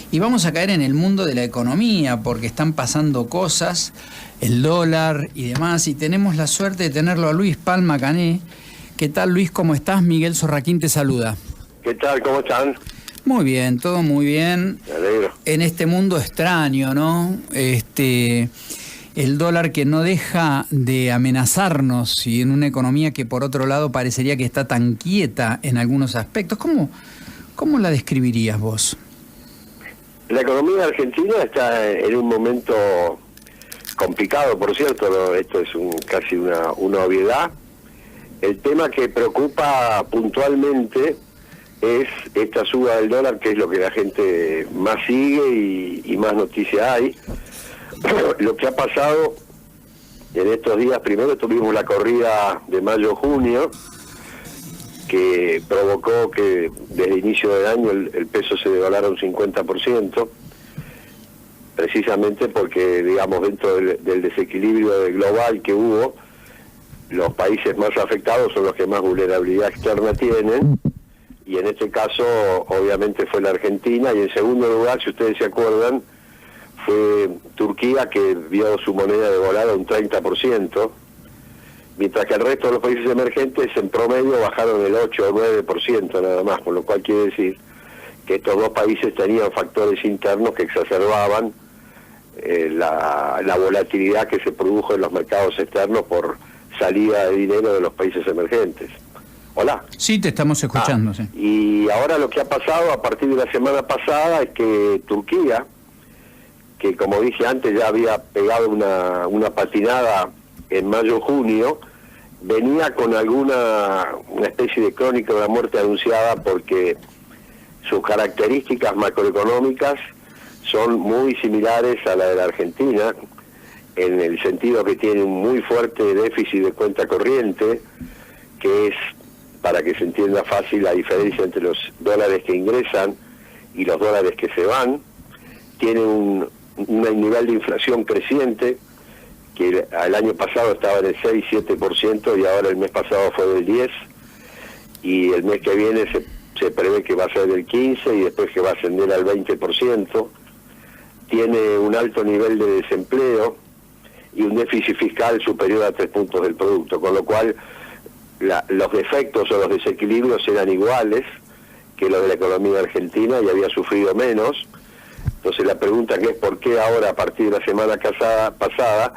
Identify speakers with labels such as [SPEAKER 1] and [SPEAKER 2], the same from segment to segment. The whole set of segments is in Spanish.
[SPEAKER 1] Y vamos a caer en el mundo de la economía, porque están pasando cosas, el dólar y demás, y tenemos la suerte de tenerlo a Luis Palma Cané. ¿Qué tal, Luis? ¿Cómo estás? Miguel Sorraquín te saluda.
[SPEAKER 2] ¿Qué tal? ¿Cómo están?
[SPEAKER 1] Muy bien, todo muy bien.
[SPEAKER 2] Me alegro.
[SPEAKER 1] En este mundo extraño, ¿no? El dólar que no deja de amenazarnos, y en una economía que por otro lado parecería que está tan quieta en algunos aspectos. ¿Cómo la describirías vos?
[SPEAKER 2] La economía argentina está en un momento complicado, por cierto, ¿no? Esto es casi una obviedad. El tema que preocupa puntualmente es esta suba del dólar, que es lo que la gente más sigue y más noticias hay. Lo que ha pasado en estos días, primero tuvimos la corrida de mayo-junio, que provocó que desde el inicio del año el peso se devaluara un 50%, precisamente porque, digamos, dentro del desequilibrio global que hubo, los países más afectados son los que más vulnerabilidad externa tienen, y en este caso obviamente fue la Argentina, y en segundo lugar, si ustedes se acuerdan, fue Turquía, que vio su moneda devaluada un 30%, mientras que el resto de los países emergentes en promedio bajaron el 8 o 9% nada más, con lo cual quiere decir que estos dos países tenían factores internos que exacerbaban la volatilidad que se produjo en los mercados externos por salida de dinero de los países emergentes. Hola.
[SPEAKER 1] Sí, te estamos escuchando. Sí.
[SPEAKER 2] Y ahora lo que ha pasado a partir de la semana pasada es que Turquía, que como dije antes ya había pegado una patinada en mayo-junio, venía con una especie de crónica de la muerte anunciada, porque sus características macroeconómicas son muy similares a la de la Argentina, en el sentido que tiene un muy fuerte déficit de cuenta corriente, que es, para que se entienda fácil, la diferencia entre los dólares que ingresan y los dólares que se van. Tiene un nivel de inflación creciente, que el año pasado estaba en el 6-7% y ahora el mes pasado fue del 10%, y el mes que viene se prevé que va a ser del 15% y después que va a ascender al 20%. Tiene un alto nivel de desempleo y un déficit fiscal superior a 3 puntos del producto, con lo cual los defectos o los desequilibrios eran iguales que los de la economía argentina y había sufrido menos. Entonces la pregunta que es por qué ahora, a partir de la semana pasada,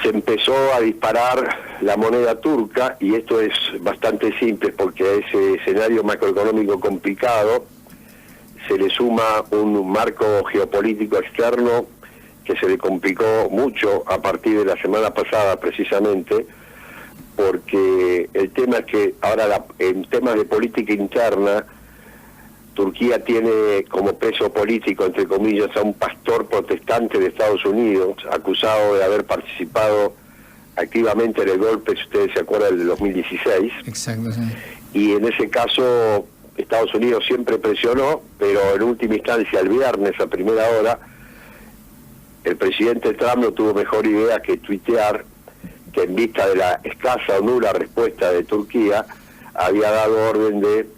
[SPEAKER 2] se empezó a disparar la moneda turca, y esto es bastante simple, porque a ese escenario macroeconómico complicado se le suma un marco geopolítico externo que se le complicó mucho a partir de la semana pasada, precisamente, porque el tema es que ahora en temas de política interna, Turquía tiene como peso político, entre comillas, a un pastor protestante de Estados Unidos, acusado de haber participado activamente en el golpe, si ustedes se acuerdan, del 2016.
[SPEAKER 1] Exacto, sí.
[SPEAKER 2] Y en ese caso Estados Unidos siempre presionó, pero en última instancia, el viernes a primera hora, el presidente Trump no tuvo mejor idea que tuitear que, en vista de la escasa o nula respuesta de Turquía, había dado orden de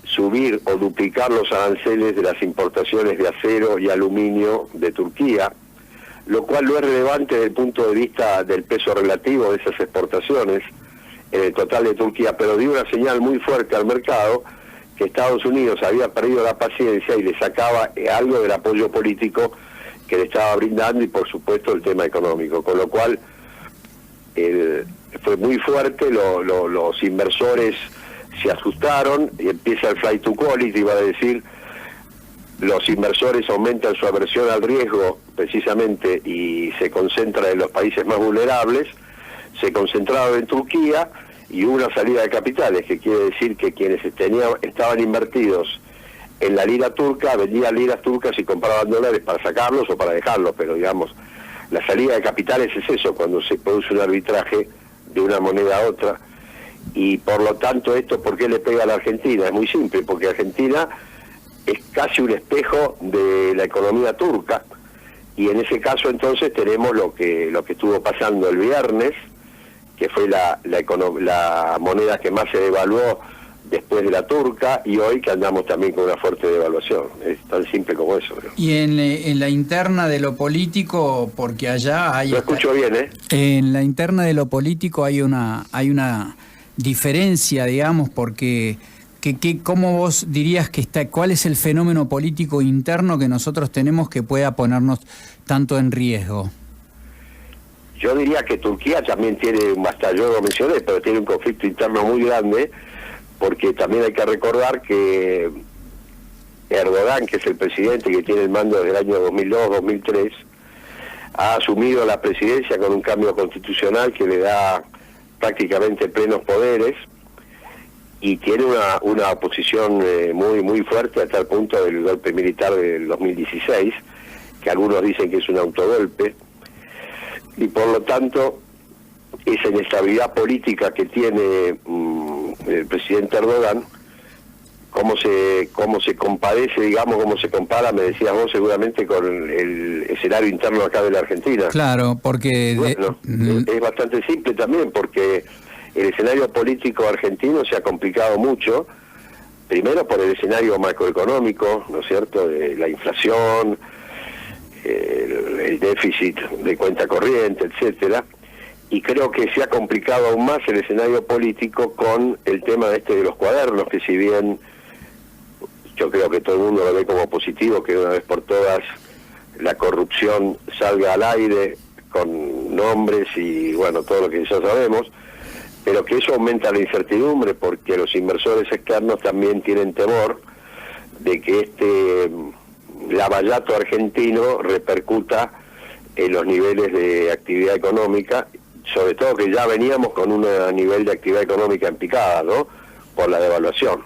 [SPEAKER 2] subir o duplicar los aranceles de las importaciones de acero y aluminio de Turquía, lo cual no es relevante desde el punto de vista del peso relativo de esas exportaciones en el total de Turquía, pero dio una señal muy fuerte al mercado que Estados Unidos había perdido la paciencia y le sacaba algo del apoyo político que le estaba brindando, y por supuesto el tema económico, con lo cual fue muy fuerte. Los inversores se asustaron y empieza el flight to quality, iba a decir, los inversores aumentan su aversión al riesgo precisamente y se concentran en los países más vulnerables, se concentraron en Turquía y hubo una salida de capitales, que quiere decir que quienes estaban invertidos en la lira turca vendían liras turcas y compraban dólares para sacarlos o para dejarlos, pero digamos, la salida de capitales es eso, cuando se produce un arbitraje de una moneda a otra. Y por lo tanto, esto, ¿por qué le pega a la Argentina? Es muy simple, porque Argentina es casi un espejo de la economía turca, y en ese caso entonces tenemos lo que estuvo pasando el viernes, que fue la moneda que más se devaluó después de la turca, y hoy que andamos también con una fuerte devaluación. Es tan simple como eso, ¿no?
[SPEAKER 1] Y en la interna de lo político, porque allá hay...
[SPEAKER 2] Lo escucho bien, ¿eh?
[SPEAKER 1] En la interna de lo político hay una diferencia, digamos, porque ¿cómo vos dirías que está, cuál es el fenómeno político interno que nosotros tenemos que pueda ponernos tanto en riesgo?
[SPEAKER 2] Yo diría que Turquía también tiene, hasta yo lo mencioné, pero tiene un conflicto interno muy grande, porque también hay que recordar que Erdogan, que es el presidente que tiene el mando desde el año 2002-2003, ha asumido la presidencia con un cambio constitucional que le da prácticamente plenos poderes, y tiene una oposición muy fuerte hasta el punto del golpe militar del 2016, que algunos dicen que es un autogolpe, y por lo tanto esa inestabilidad política que tiene el presidente Erdogan, cómo se compadece, digamos, cómo se compara, me decías vos, seguramente con el escenario interno acá de la Argentina.
[SPEAKER 1] Claro, porque...
[SPEAKER 2] Bueno, es bastante simple también, porque el escenario político argentino se ha complicado mucho, primero por el escenario macroeconómico, ¿no es cierto?, de la inflación, el déficit de cuenta corriente, etcétera, y creo que se ha complicado aún más el escenario político con el tema de los cuadernos, que si bien yo creo que todo el mundo lo ve como positivo, que de una vez por todas la corrupción salga al aire con nombres y bueno, todo lo que ya sabemos, pero que eso aumenta la incertidumbre, porque los inversores externos también tienen temor de que lavallato argentino repercuta en los niveles de actividad económica, sobre todo que ya veníamos con un nivel de actividad económica en picada, ¿no?, por la devaluación.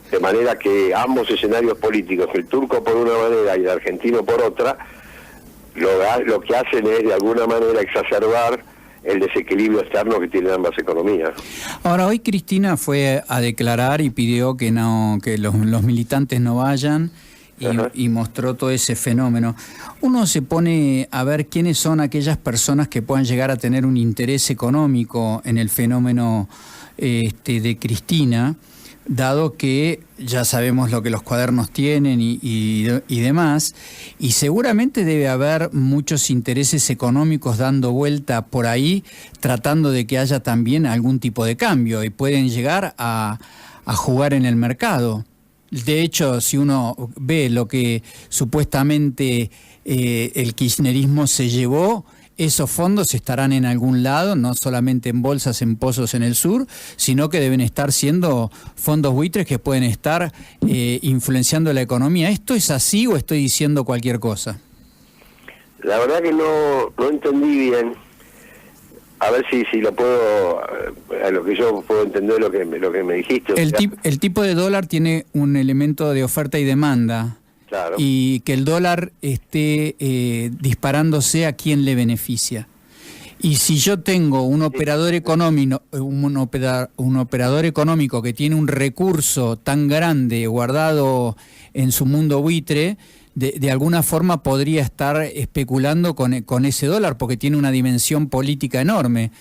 [SPEAKER 2] De manera que ambos escenarios políticos, el turco por una manera y el argentino por otra, lo que hacen es de alguna manera exacerbar el desequilibrio externo que tienen ambas economías.
[SPEAKER 1] Ahora, hoy Cristina fue a declarar y pidió que los militantes no vayan y mostró todo ese fenómeno. Uno se pone a ver quiénes son aquellas personas que puedan llegar a tener un interés económico en el fenómeno de Cristina, dado que ya sabemos lo que los cuadernos tienen y demás, y seguramente debe haber muchos intereses económicos dando vuelta por ahí, tratando de que haya también algún tipo de cambio, y pueden llegar a jugar en el mercado. De hecho, si uno ve lo que supuestamente el kirchnerismo se llevó, esos fondos estarán en algún lado, no solamente en bolsas, en pozos en el sur, sino que deben estar siendo fondos buitres que pueden estar influenciando la economía. ¿Esto es así o estoy diciendo cualquier cosa?
[SPEAKER 2] La verdad que no entendí bien. A ver si lo puedo, a lo que yo puedo entender lo que me dijiste.
[SPEAKER 1] El tipo de dólar tiene un elemento de oferta y demanda.
[SPEAKER 2] Claro.
[SPEAKER 1] Y que el dólar esté disparándose, ¿a quién le beneficia? Y si yo tengo un operador económico, un operador económico que tiene un recurso tan grande guardado en su mundo buitre, de alguna forma podría estar especulando con ese dólar, porque tiene una dimensión política enorme.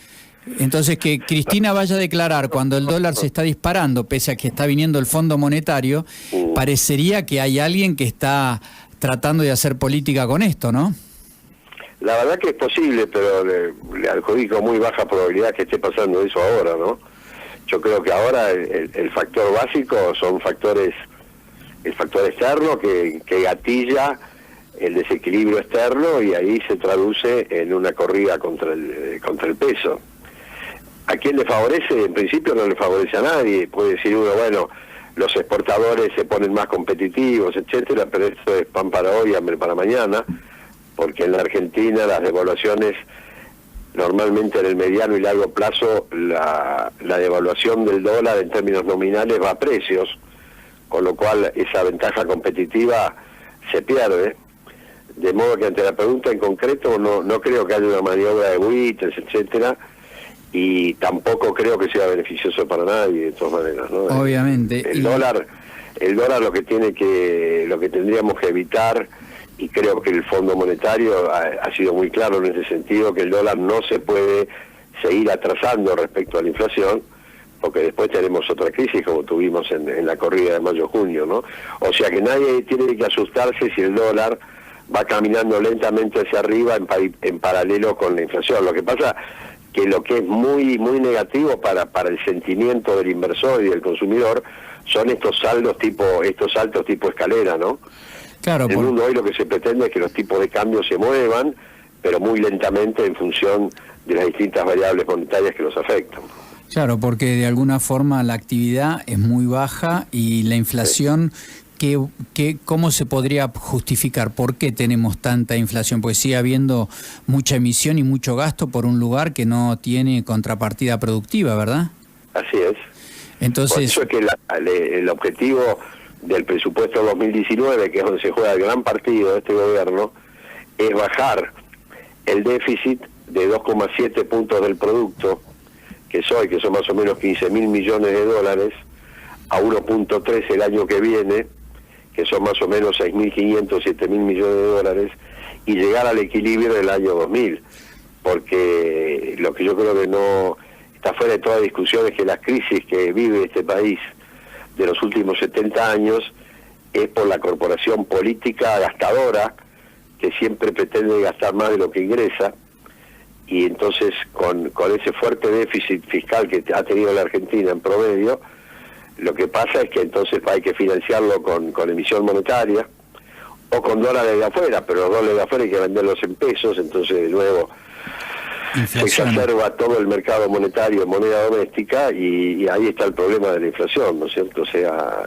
[SPEAKER 1] Entonces, que Cristina vaya a declarar cuando el dólar se está disparando, pese a que está viniendo el Fondo Monetario, parecería que hay alguien que está tratando de hacer política con esto, ¿no?
[SPEAKER 2] La verdad que es posible, pero le adjudico muy baja probabilidad que esté pasando eso ahora, ¿no? Yo creo que ahora el factor básico son el factor externo que gatilla el desequilibrio externo, y ahí se traduce en una corrida contra el peso. ¿A quién le favorece? En principio no le favorece a nadie. Puede decir uno, bueno, los exportadores se ponen más competitivos, etcétera, pero esto es pan para hoy, hambre para mañana, porque en la Argentina las devaluaciones, normalmente en el mediano y largo plazo, la devaluación del dólar en términos nominales va a precios, con lo cual esa ventaja competitiva se pierde. De modo que ante la pregunta en concreto no creo que haya una maniobra de buitres, etcétera, y tampoco creo que sea beneficioso para nadie, de todas maneras, ¿no?
[SPEAKER 1] Obviamente.
[SPEAKER 2] El dólar lo que tendríamos que evitar, y creo que el Fondo Monetario ha sido muy claro en ese sentido, que el dólar no se puede seguir atrasando respecto a la inflación, porque después tenemos otra crisis como tuvimos en la corrida de mayo-junio, ¿no? O sea que nadie tiene que asustarse si el dólar va caminando lentamente hacia arriba en paralelo con la inflación. Lo que pasa que lo que es muy negativo para el sentimiento del inversor y del consumidor son estos saltos tipo escalera, ¿no?
[SPEAKER 1] Claro,
[SPEAKER 2] en el mundo hoy lo que se pretende es que los tipos de cambio se muevan, pero muy lentamente en función de las distintas variables monetarias que los afectan.
[SPEAKER 1] Claro, porque de alguna forma la actividad es muy baja y la inflación, ¿cómo se podría justificar? ¿Por qué tenemos tanta inflación? Pues sigue habiendo mucha emisión y mucho gasto por un lugar que no tiene contrapartida productiva, ¿verdad?
[SPEAKER 2] Así es.
[SPEAKER 1] Entonces,
[SPEAKER 2] por eso es que el objetivo del presupuesto 2019, que es donde se juega el gran partido de este gobierno, es bajar el déficit de 2,7 puntos del producto, que son más o menos 15.000 millones de dólares, a 1,3 el año que viene, que son más o menos 6.500, 7.000 millones de dólares, y llegar al equilibrio del año 2000, porque lo que yo creo que no está fuera de toda discusión es que la crisis que vive este país de los últimos 70 años es por la corporación política gastadora, que siempre pretende gastar más de lo que ingresa, y entonces con ese fuerte déficit fiscal que ha tenido la Argentina en promedio, lo que pasa es que entonces hay que financiarlo con emisión monetaria o con dólares de afuera, pero los dólares de afuera hay que venderlos en pesos, entonces de nuevo se exacerba todo el mercado monetario en moneda doméstica y ahí está el problema de la inflación, ¿no es cierto? O sea,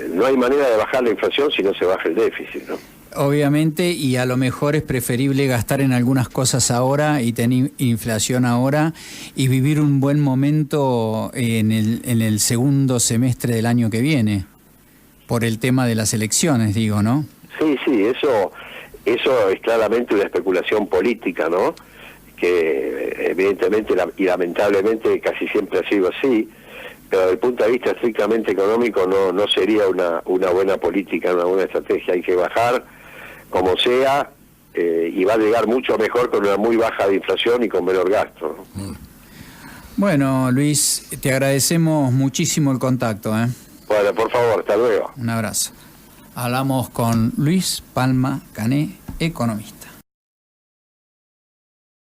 [SPEAKER 2] no hay manera de bajar la inflación si no se baja el déficit, ¿no?
[SPEAKER 1] Obviamente, y a lo mejor es preferible gastar en algunas cosas ahora y tener inflación ahora y vivir un buen momento en el segundo semestre del año que viene, por el tema de las elecciones, digo, ¿no? Sí,
[SPEAKER 2] eso es claramente una especulación política, ¿no? Que evidentemente y lamentablemente casi siempre ha sido así, pero desde el punto de vista estrictamente económico no sería una buena política, una buena estrategia. Hay que bajar como sea, y va a llegar mucho mejor con una muy baja de inflación y con menor gasto, ¿no?
[SPEAKER 1] Bueno, Luis, te agradecemos muchísimo el contacto, ¿eh?
[SPEAKER 2] Bueno, por favor, hasta luego.
[SPEAKER 1] Un abrazo. Hablamos con Luis Palma Cané, economista.